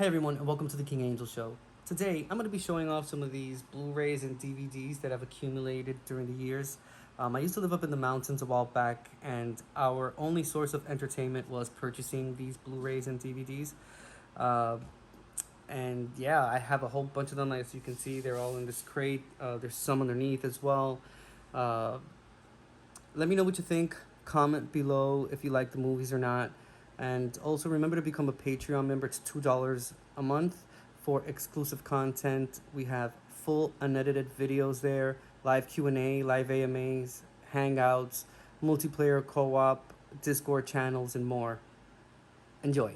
Hey everyone, and welcome to the King Angel Show. Today, I'm going to be showing off some of these Blu Rays and DVDs that I've accumulated during the years. I used to live up in the mountains a while back, and our only source of entertainment was purchasing these Blu Rays and DVDs. And yeah, I have a whole bunch of them. As you can see, they're all in this crate. There's some underneath as well. Uh, Let me know what you think. Comment below if you like the movies or not. And also remember to become a Patreon member. It's $2 a month for exclusive content. We have full unedited videos there, live Q&A, live AMAs, Hangouts, multiplayer co-op, Discord channels, and more. Enjoy.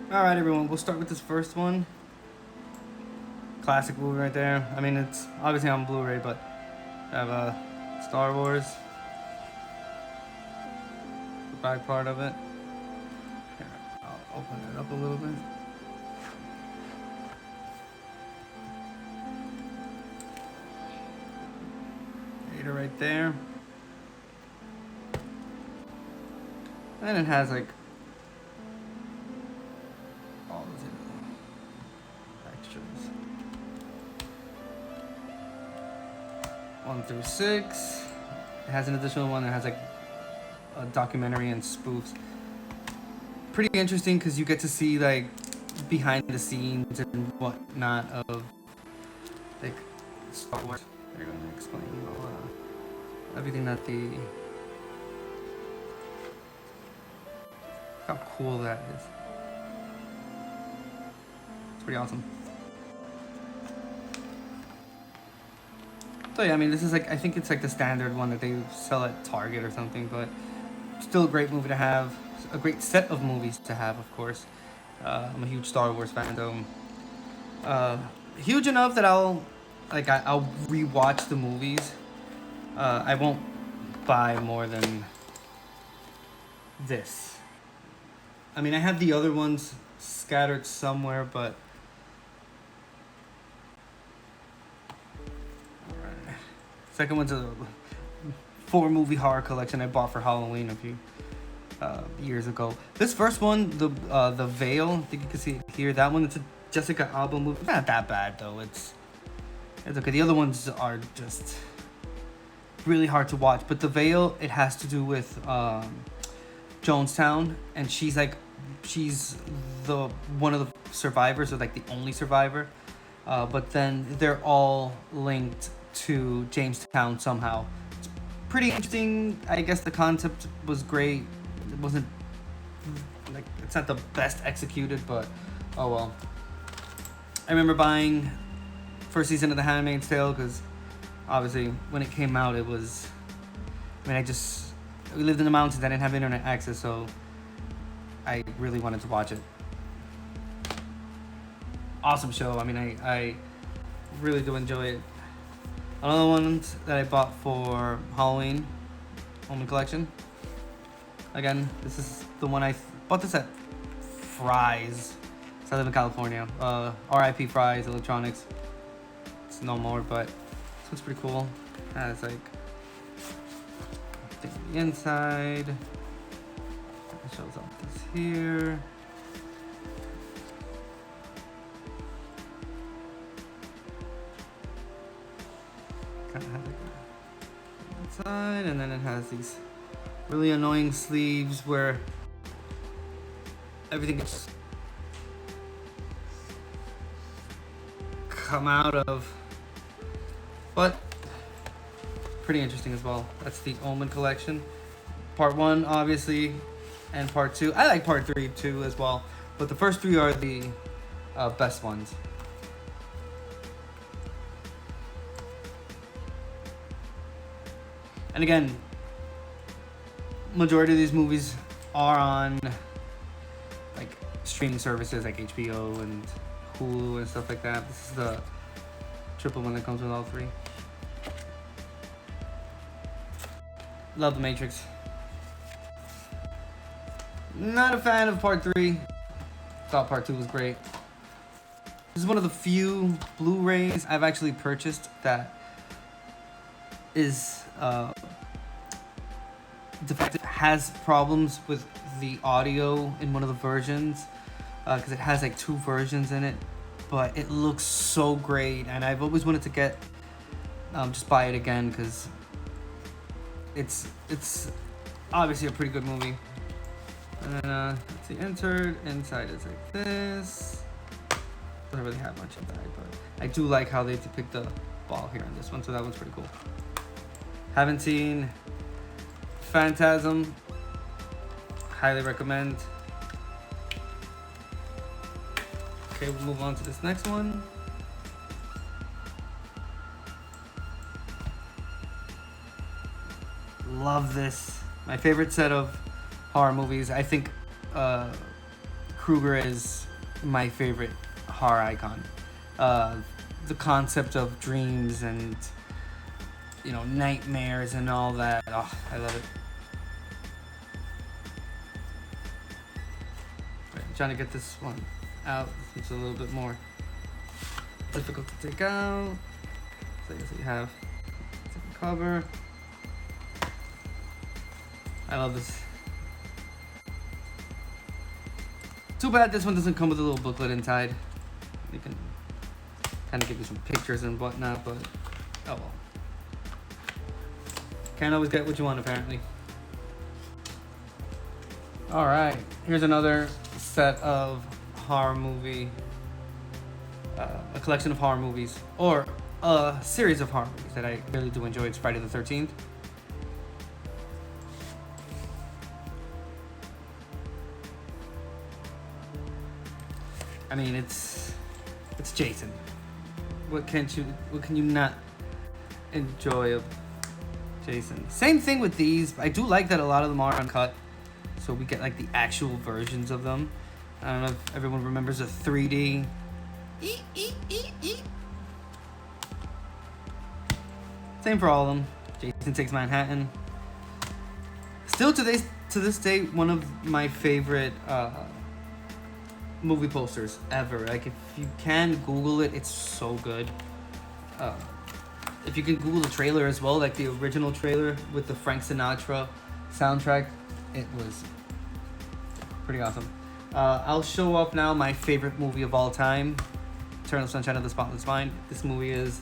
Alright everyone, we'll start with this first one. Classic movie right there. I mean, it's obviously on Blu-ray, but I have Star Wars, the back part of it. Here, I'll open it up a little bit. Vader right there. And it has like all those extras. 1 through 6. It has an additional one that has like a documentary and spoofs. Pretty interesting because you get to see like behind the scenes and whatnot of like Star Wars. They're going to explain everything that how cool that is. It's pretty awesome. So yeah, I mean, this is like, I think it's like the standard one that they sell at Target or something, but still a great movie to have. A great set of movies to have, of course. I'm a huge Star Wars fan, though. Huge enough that I'll rewatch the movies. I won't buy more than this. I mean, I have the other ones scattered somewhere, but second one's a 4-movie horror collection I bought for Halloween a few years ago. This first one, the Veil, I think you can see it here. That one, it's a Jessica Alba movie. It's not that bad though. It's okay. The other ones are just really hard to watch. But the Veil, it has to do with Jonestown, and she's the one of the survivors, or like the only survivor. But then they're all linked to Jamestown somehow. It's pretty interesting. I guess the concept was great. It wasn't like, it's not the best executed, but oh well. I remember buying first season of The Handmaid's Tale because obviously when it came out, it was, I mean, we lived in the mountains. I didn't have internet access, so I really wanted to watch it. Awesome show. I mean, I really do enjoy it. Another one that I bought for Halloween, Home Collection. Again, this is the one I bought this at Fry's. So I live in California. RIP Fry's Electronics. It's no more, but this looks pretty cool. It has like the inside. It shows off this here. Kind of has like inside, and then it has these really annoying sleeves where everything gets come out of, but pretty interesting as well. That's the Omen collection, part 1 obviously, and part 2. I like part 3 too as well, but the first 3 are the best ones. And again, majority of these movies are on like streaming services like HBO and Hulu and stuff like that. This is the triple one that comes with all 3. Love The Matrix. Not a fan of part 3. Thought part 2 was great. This is one of the few Blu-rays I've actually purchased that is defective, has problems with the audio in one of the versions, because it has like 2 versions in it, but it looks so great, and I've always wanted to get just buy it again, because it's obviously a pretty good movie. And then let's see, entered inside is like this. Doesn't really have much inside, but I do like how they depict the ball here in this one, so that one's pretty cool. Haven't seen Phantasm. Highly recommend. Okay, we'll move on to this next one. Love this. My favorite set of horror movies. I think Krueger is my favorite horror icon. The concept of dreams and, you know, nightmares and all that. Oh, I love it. Right, I'm trying to get this one out. It's a little bit more difficult to take out. So I guess you have the cover. I love this. Too bad this one doesn't come with a little booklet inside. You can kind of give you some pictures and whatnot, but oh well. Can't always get what you want, apparently. All right, here's another set of horror movie, a collection of horror movies, or a series of horror movies that I really do enjoy. It's Friday the 13th. I mean, it's Jason. What can you not enjoy of Jason? Same thing with these. I do like that a lot of them are uncut, so we get like the actual versions of them. I don't know if everyone remembers a 3D. Same for all of them. Jason Takes Manhattan. Still to this day, one of my favorite movie posters ever. Like, if you can Google it, it's so good. If you can Google the trailer as well, like the original trailer with the Frank Sinatra soundtrack, it was pretty awesome. I'll show up now my favorite movie of all time, Eternal Sunshine of the Spotless Mind. This movie is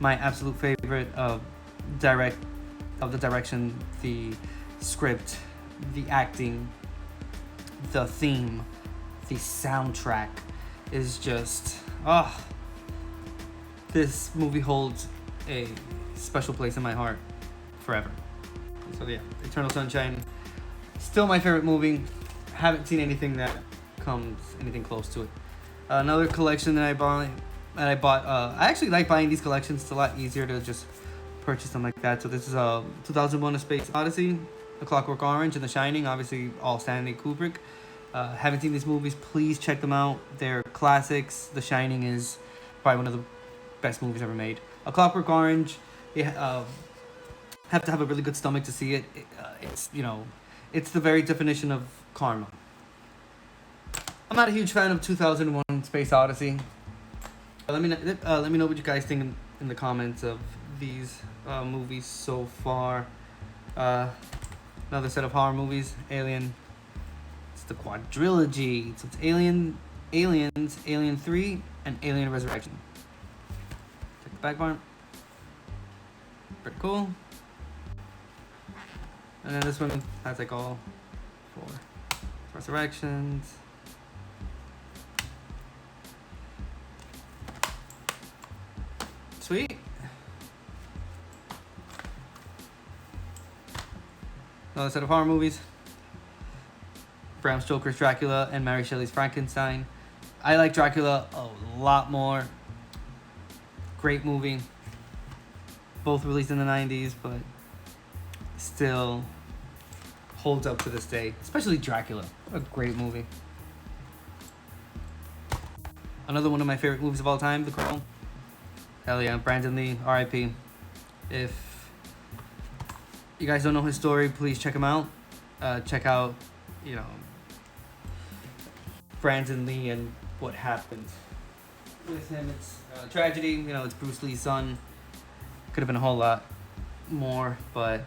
my absolute favorite of the direction, the script, the acting, the theme, the soundtrack is just, this movie holds a special place in my heart forever. So yeah, Eternal Sunshine, still my favorite movie. Haven't seen anything that comes anything close to it. Another collection that I bought. I actually like buying these collections. It's a lot easier to just purchase them like that. So this is 2001: A Space Odyssey, A Clockwork Orange, and The Shining. Obviously, all Stanley Kubrick. Haven't seen these movies, please check them out. They're classics. The Shining is probably one of the best movies ever made. A Clockwork Orange, you have to have a really good stomach to see it. It's, you know, it's the very definition of karma. I'm not a huge fan of 2001: Space Odyssey. Let me know what you guys think in the comments of these movies so far. Another set of horror movies, Alien. It's the quadrilogy. So it's Aliens, Alien 3, and Alien Resurrection. Check the back part. Pretty cool. And then this one has like all 4 resurrections. Sweet. Another set of horror movies. Bram Stoker's Dracula and Mary Shelley's Frankenstein. I like Dracula a lot more. Great movie. Both released in the 90s, but still holds up to this day. Especially Dracula. A great movie. Another one of my favorite movies of all time, The Crow. Hell yeah, Brandon Lee, R.I.P. If you guys don't know his story, please check him out. Check out, you know, Brandon Lee and what happened with him. It's a tragedy. You know, it's Bruce Lee's son. Could have been a whole lot more, but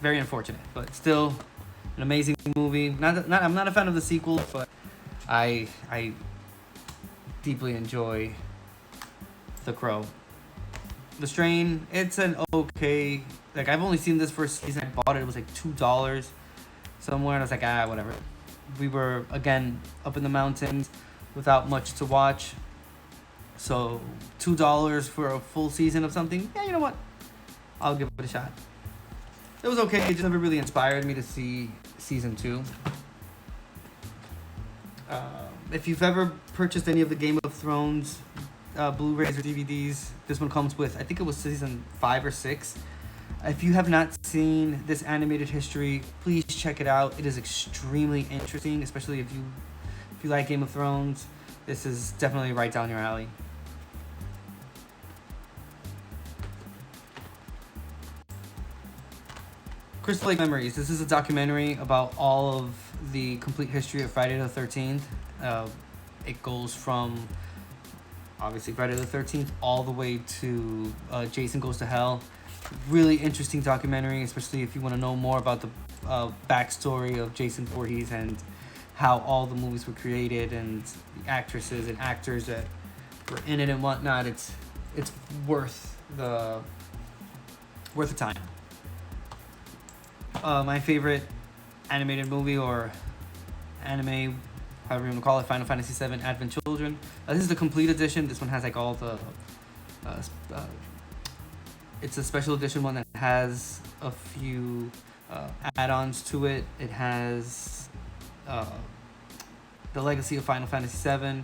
Very unfortunate, but still an amazing movie. I'm not a fan of the sequel, but I deeply enjoy The Crow. The Strain, it's an okay. Like, I've only seen this first season. I bought it. It was like $2 somewhere, and I was like, whatever. We were again up in the mountains without much to watch, so $2 for a full season of something. Yeah, you know what? I'll give it a shot. It was okay. It just never really inspired me to see season 2. If you've ever purchased any of the Game of Thrones Blu Rays or DVDs, this one comes with, I think it was season 5 or 6. If you have not seen this animated history, please check it out. It is extremely interesting, especially if you like Game of Thrones. This is definitely right down your alley. Crystal Lake Memories. This is a documentary about all of the complete history of Friday the 13th. It goes from, obviously, Friday the 13th all the way to Jason Goes to Hell. Really interesting documentary, especially if you want to know more about the backstory of Jason Voorhees and how all the movies were created and the actresses and actors that were in it and whatnot. It's worth the time. My favorite animated movie or anime, however you want to call it, Final Fantasy VII Advent Children. This is the complete edition. This one has like all the it's a special edition one that has a few add-ons to it. It has the legacy of Final Fantasy VII.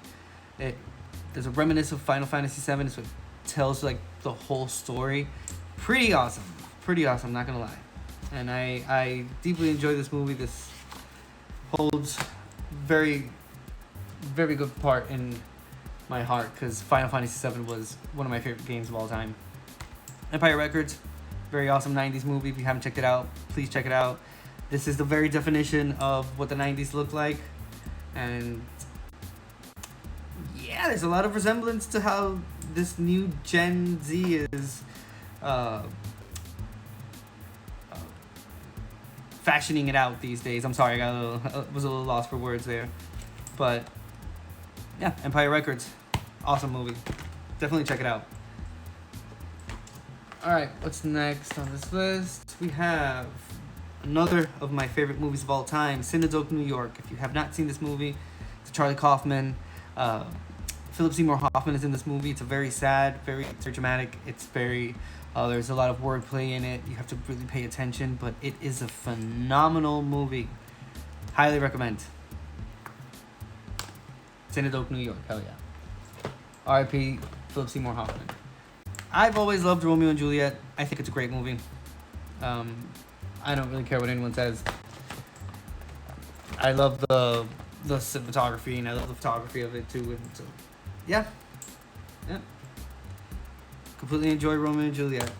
There's a reminiscence of Final Fantasy VII. So it tells like the whole story. Pretty awesome. Not gonna lie. And I deeply enjoy this movie. This holds very, very good part in my heart because Final Fantasy VII was one of my favorite games of all time. Empire Records, very awesome 90s movie. If you haven't checked it out, please check it out. This is the very definition of what the 90s looked like. And yeah, there's a lot of resemblance to how this new Gen Z is fashioning it out these days. I'm sorry, I was a little lost for words there. But yeah, Empire Records, awesome movie. Definitely check it out. Alright, what's next on this list? We have another of my favorite movies of all time, Synecdoche, New York. If you have not seen this movie, it's Charlie Kaufman. Philip Seymour Hoffman is in this movie. It's a very sad, very dramatic. It's very, there's a lot of wordplay in it. You have to really pay attention, but it is a phenomenal movie. Highly recommend. Synecdoche, New York. Hell yeah. R.I.P. Philip Seymour Hoffman. I've always loved Romeo and Juliet. I think it's a great movie. I don't really care what anyone says. I love the cinematography and I love the photography of it too. And so, yeah. Completely enjoy Romeo and Juliet.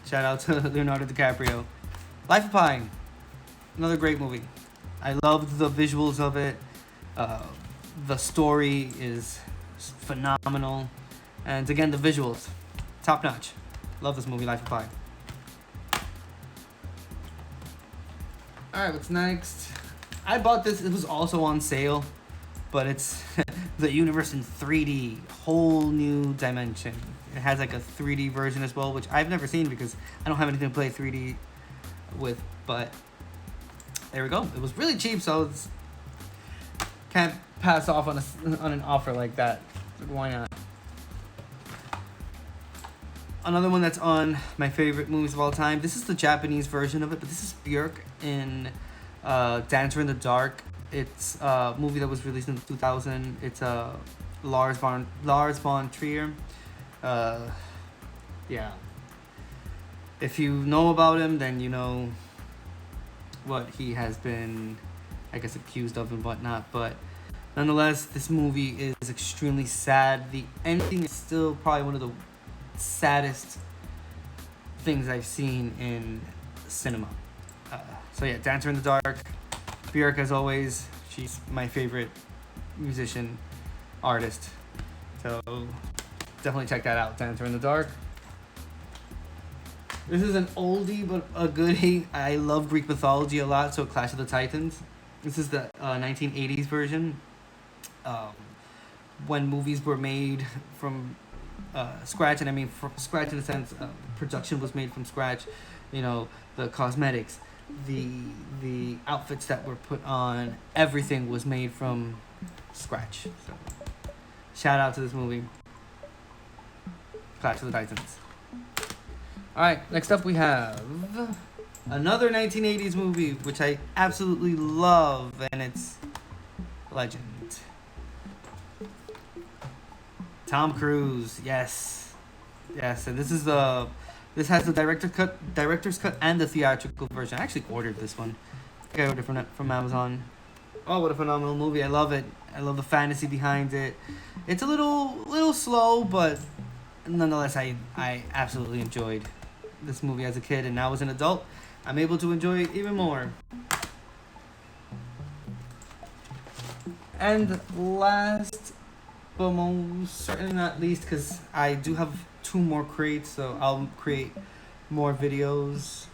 Shout out to Leonardo DiCaprio. Life of Pi. Another great movie. I loved the visuals of it. The story is phenomenal. And again, the visuals. Top notch. Love this movie, Life of Pi. Alright, what's next? I bought this. It was also on sale. But it's the universe in 3D. Whole new dimension. It has like a 3D version as well, which I've never seen because I don't have anything to play 3D with. But there we go. It was really cheap, so can't pass off on an offer like that. Like, why not? Another one that's on my favorite movies of all time. This is the Japanese version of it, but this is Björk in Dancer in the Dark. It's a movie that was released in 2000. It's Lars von Trier. Yeah. If you know about him, then you know what he has been, I guess, accused of and whatnot. But nonetheless, this movie is extremely sad. The ending is still probably one of the saddest things I've seen in cinema. So yeah, Dancer in the Dark. Björk, as always, she's my favorite musician, artist. So definitely check that out, Dancer in the Dark. This is an oldie but a goodie. I love Greek mythology a lot, so Clash of the Titans. This is the 1980s version. Um, when movies were made from scratch, and I mean from scratch in the sense production was made from scratch. You know, the cosmetics, the the outfits that were put on, everything was made from scratch. So shout out to this movie, Clash of the Titans. All right, next up we have another 1980s movie which I absolutely love, and it's Legend. Tom Cruise, yes, yes, and this has the director's cut, and the theatrical version. I actually ordered this one. I think I ordered from Amazon. Oh, what a phenomenal movie! I love it. I love the fantasy behind it. It's a little slow, but nonetheless, I absolutely enjoyed this movie as a kid, and now as an adult, I'm able to enjoy it even more. And last but most certainly not least, because I do have 2 more crates, so I'll create more videos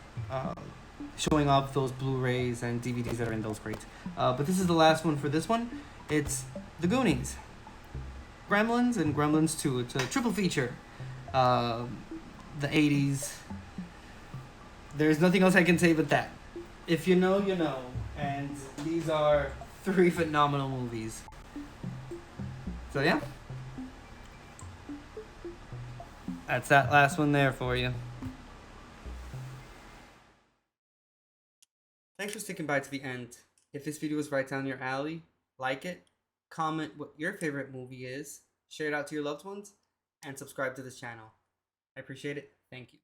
showing off those Blu Rays and DVDs that are in those crates. But this is the last one for this one. It's The Goonies, Gremlins, and Gremlins 2. It's a triple feature. The 80s. There's nothing else I can say but that. If you know, you know. And these are 3 phenomenal movies. So yeah, that's that last one there for you. Thanks for sticking by to the end. If this video is right down your alley, like it, comment what your favorite movie is, share it out to your loved ones, and subscribe to this channel. I appreciate it. Thank you.